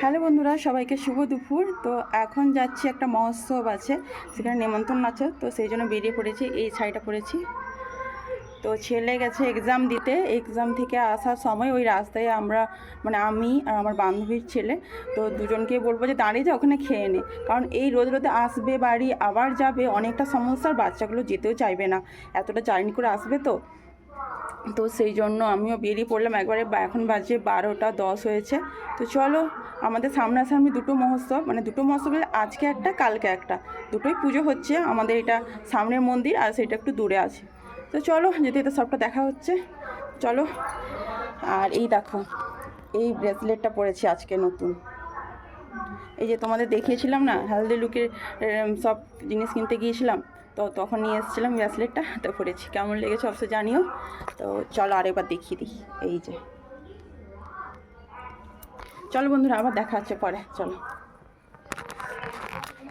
Hello বন্ধুরা, সবাইকে শুভ দুপুর। তো এখন যাচ্ছি, একটা মহোৎসব আছে, সেখানে নেমন্তন্ন আছে, তো সেই জন্য বেরিয়ে পড়েছি। এই শাড়িটা পরেছি। তো ছেলে গেছে এক্সাম দিতে, এক্সাম থেকে আসার সময় ওই রাস্তায় আমরা আমি আর আমার বান্ধবীর ছেলে, তো দুজনকে বলবো যে দাঁড়িয়ে যা, ওখানে খেয়ে নে, কারণ এই রোদ রোদে আসবে বাড়ি আবার যাবে, অনেকটা সমস্যার, বাচ্চাগুলো যেতেও চাইবে না, এতটা জার্নি করে আসবে। তো সেই জন্য আমিও বেরিয়ে পড়লাম একবারে। এখন বাজে 12টা 10 হয়েছে। তো চলো, আমাদের সামনাসামনি দুটো মহোৎসব, দুটো মহোৎসব, আজকে একটা কালকে একটা, দুটোই পুজো হচ্ছে আমাদের। এটা সামনের মন্দির আর সেটা একটু দূরে আছে। তো চলো, যেতে যেতে সবটা দেখা হচ্ছে, চলো। আর এই দেখো, এই ব্রেসলেটটা পরেছি আজকে নতুন, এই যে তোমাদের দেখিয়েছিলাম না, হেলদি লুকের সব জিনিস কিনতে গিয়েছিলাম, তো তখন নিয়ে এসেছিলাম ব্রেসলেটটা, তো পরেছি। কেমন লেগেছে অবশ্যই জানিও। তো চলো আরেকবার দেখিয়ে দিই। এই যে, চলো বন্ধুরা, আবার দেখা হচ্ছে পরে, চলো।